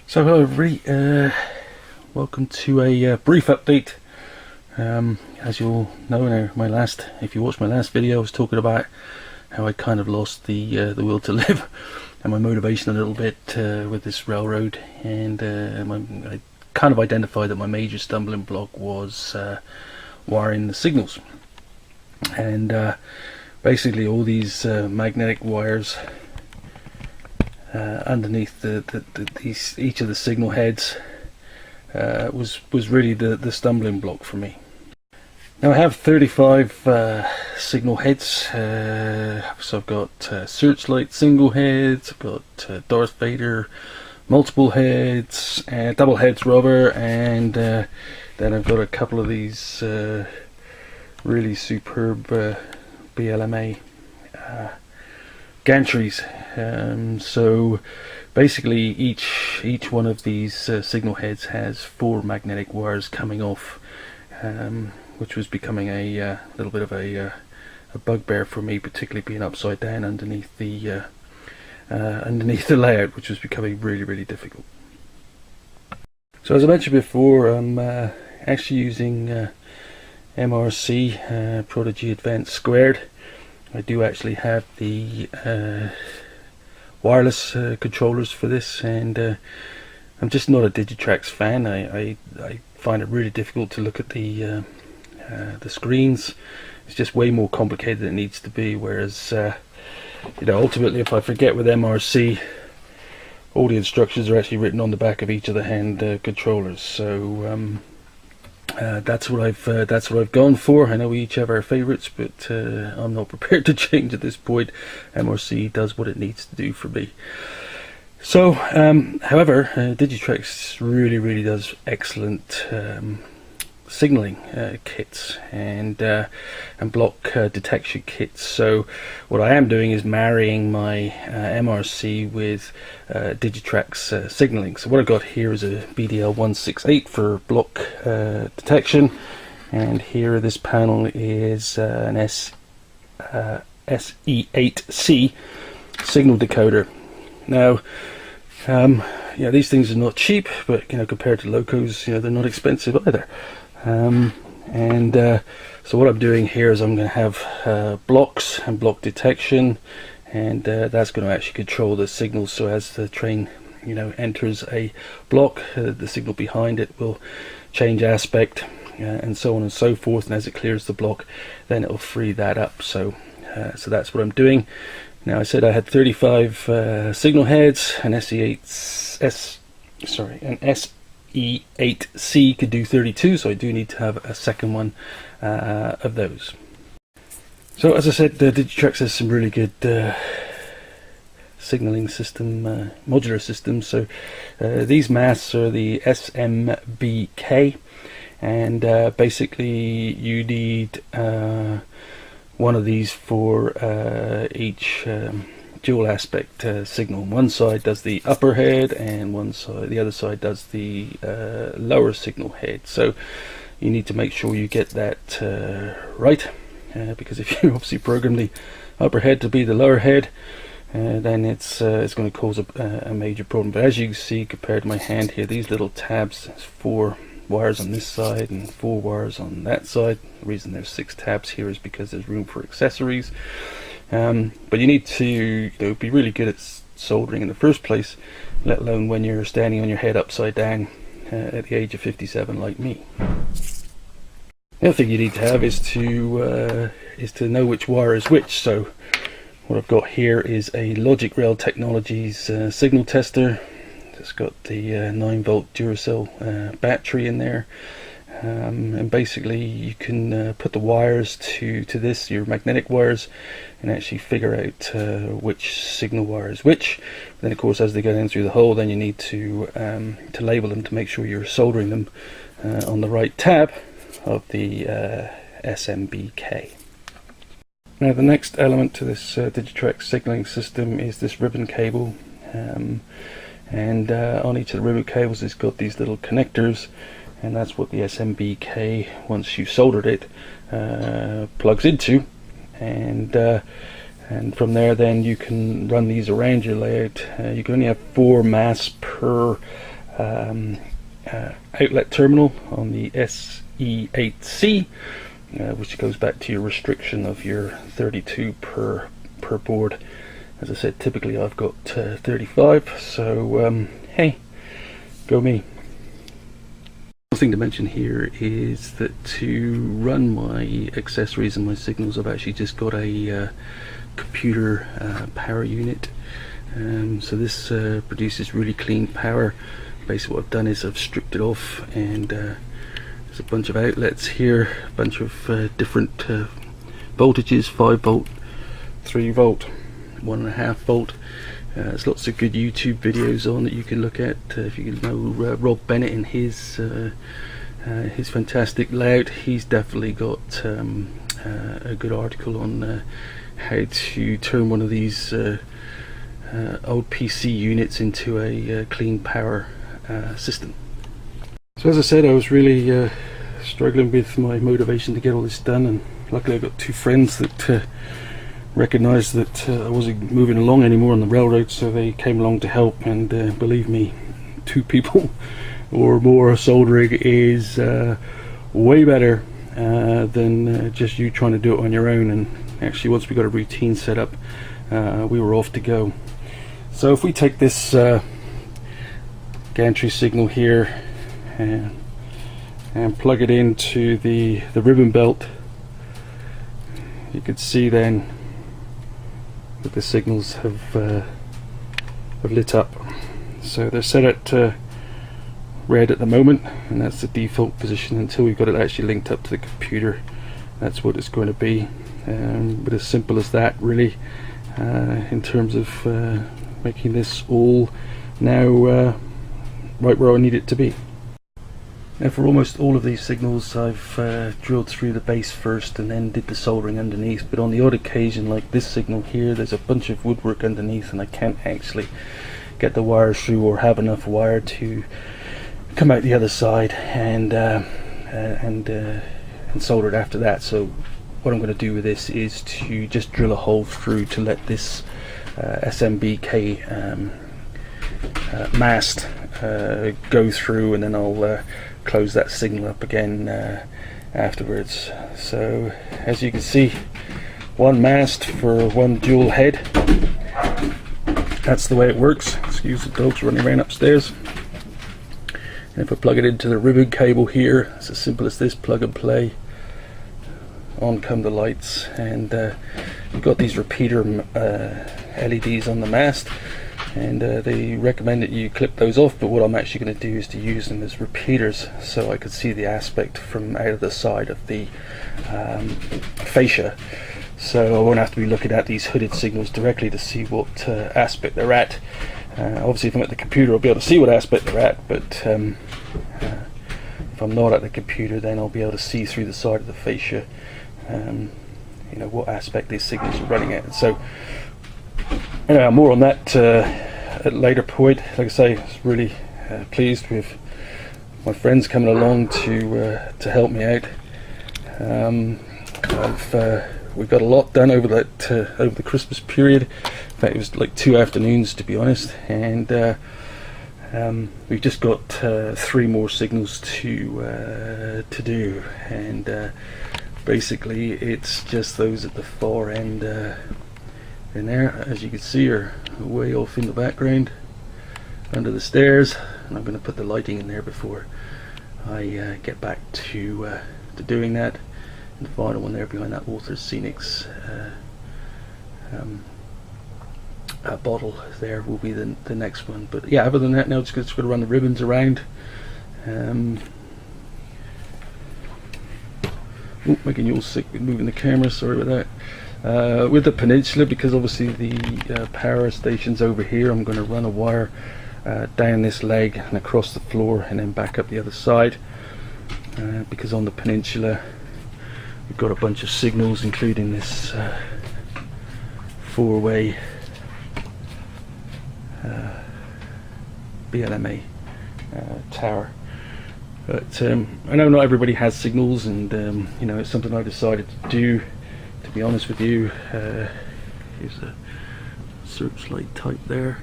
So hello everybody, welcome to a brief update. As you'll know, if you watched my last video, I was talking about how I kind of lost the will to live and my motivation a little bit with this railroad, and I kind of identified that my major stumbling block was wiring the signals, and basically all these magnetic wires underneath each of the signal heads was really the stumbling block for me. Now I have 35 signal heads, so I've got searchlight single heads, I've got Darth Vader multiple heads, double heads rather, and then I've got a couple of these really superb BLMA gantries. So basically each one of these signal heads has 4 magnetic wires coming off, which was becoming a little bit of a bugbear for me, particularly being upside down underneath the layout, which was becoming really difficult. So as I mentioned before, I'm actually using MRC Prodigy Advanced Squared. I do actually have the wireless controllers for this, and I'm just not a Digitrax fan. I find it really difficult to look at the screens. It's just way more complicated than it needs to be, whereas ultimately, if I forget with MRC, all the instructions are actually written on the back of each of the hand controllers. So that's what I've gone for. I know we each have our favorites, but I'm not prepared to change at this point. MRC does what it needs to do for me. So, however, Digitrax really does excellent signaling kits and block detection kits. So what I am doing is marrying my MRC with Digitrax signaling. So what I've got here is a BDL168 for block detection, and here this panel is an SE8C signal decoder. Now these things are not cheap, but compared to locos, they're not expensive either. So what I'm doing here is I'm going to have blocks and block detection, and that's going to actually control the signals. So as the train enters a block, the signal behind it will change aspect, and so on and so forth, and as it clears the block, then it will free that up. So that's what I'm doing. Now I said I had 35 signal heads, an SE8C could do 32, so I do need to have a second one of those. So as I said, Digitrax has some really good signaling system, modular systems. So these masts are the SMBK, and basically you need one of these for each dual aspect signal. One side does the upper head, and the other side does the lower signal head. So you need to make sure you get that right, because if you obviously program the upper head to be the lower head, then it's going to cause a major problem. But as you can see, compared to my hand here, these little tabs, there's 4 wires on this side and 4 wires on that side. The reason there's 6 tabs here is because there's room for accessories. But you need to be really good at soldering in the first place, let alone when you're standing on your head upside down at the age of 57 like me. The other thing you need to have is to know which wire is which. So what I've got here is a Logic Rail Technologies signal tester. It's got the 9-volt Duracell battery in there. And basically you can put the wires to this, your magnetic wires, and actually figure out which signal wire is which. Then of course as they go in through the hole, then you need to label them to make sure you're soldering them on the right tab of the SMBK. Now the next element to this Digitrax signaling system is this ribbon cable, and on each of the ribbon cables it's got these little connectors, and that's what the SMBK, once you've soldered it, plugs into, and from there then you can run these around your layout. You can only have 4 masts per outlet terminal on the SE8C, which goes back to your restriction of your 32 per board. As I said, typically I've got 35, so hey, go me. One thing to mention here is that to run my accessories and my signals, I've actually just got a computer power unit. So this produces really clean power. Basically what I've done is I've stripped it off, and there's a bunch of outlets here, a bunch of different voltages, 5 volt, 3 volt, 1.5 volt. There's lots of good YouTube videos on that you can look at. If you know Rob Bennett and his fantastic layout, he's definitely got a good article on how to turn one of these old PC units into a clean power system. So as I said, I was really struggling with my motivation to get all this done, and luckily I got 2 friends that recognised that I wasn't moving along anymore on the railroad, so they came along to help. And believe me, 2 people or more soldering is way better than just you trying to do it on your own. And actually, once we got a routine set up, we were off to go. So if we take this gantry signal here and plug it into the ribbon belt, you can see then that the signals have lit up. So they're set at red at the moment, and that's the default position until we've got it actually linked up to the computer. That's what it's going to be. But as simple as that, really, in terms of making this all now right where I need it to be. Now for almost all of these signals I've drilled through the base first and then did the soldering underneath, but on the odd occasion like this signal here, there's a bunch of woodwork underneath and I can't actually get the wire through or have enough wire to come out the other side and solder it after that. So what I'm going to do with this is to just drill a hole through to let this SMBK mast go through, and then I'll close that signal up again afterwards. So as you can see, 1 mast for 1 dual head. That's the way it works. Excuse the dogs running around upstairs. And if I plug it into the ribbon cable here, it's as simple as this, plug and play. On come the lights, and you've got these repeater LEDs on the mast, and they recommend that you clip those off, but what I'm actually going to do is to use them as repeaters so I could see the aspect from out of the side of the fascia, so I won't have to be looking at these hooded signals directly to see what aspect they're at. Obviously if I'm at the computer I'll be able to see what aspect they're at, but if I'm not at the computer then I'll be able to see through the side of the fascia you know what aspect these signals are running at. So anyway, more on that at a later point. Like I say, I was really pleased with my friends coming along to help me out. We've got a lot done over the Christmas period. In fact, it was like 2 afternoons to be honest, and we've just got 3 more signals to do, and basically it's just those at the far end in there, as you can see, are way off in the background under the stairs, and I'm going to put the lighting in there before I get back to doing that. And the final one there behind that Author's Scenics bottle there will be the next one. But yeah, other than that, now it's just going to run the ribbons around. Making you all sick with moving the camera, sorry about that. With the Peninsula, because obviously the power station's over here, I'm going to run a wire down this leg and across the floor and then back up the other side, because on the Peninsula we've got a bunch of signals, including this 4-way BLMA tower. But I know not everybody has signals, and you know, it's something I decided to do, to be honest with you. Here's a searchlight type there.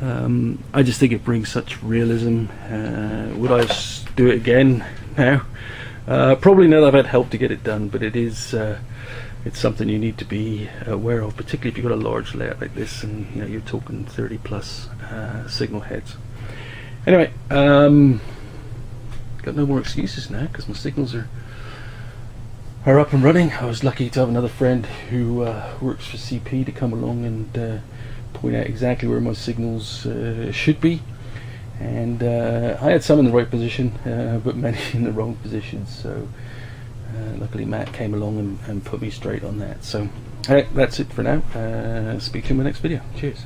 I just think it brings such realism. Would I do it again now? Probably not. I've had help to get it done, but it is it's something you need to be aware of, particularly if you've got a large layout like this, and you know you're talking 30 plus signal heads. Anyway, got no more excuses now because my signals are up and running. I was lucky to have another friend who works for CP to come along and point out exactly where my signals should be, and I had some in the right position, but many in the wrong position. So luckily Matt came along and put me straight on that. So that's it for now. Speak to you in my next video. Cheers.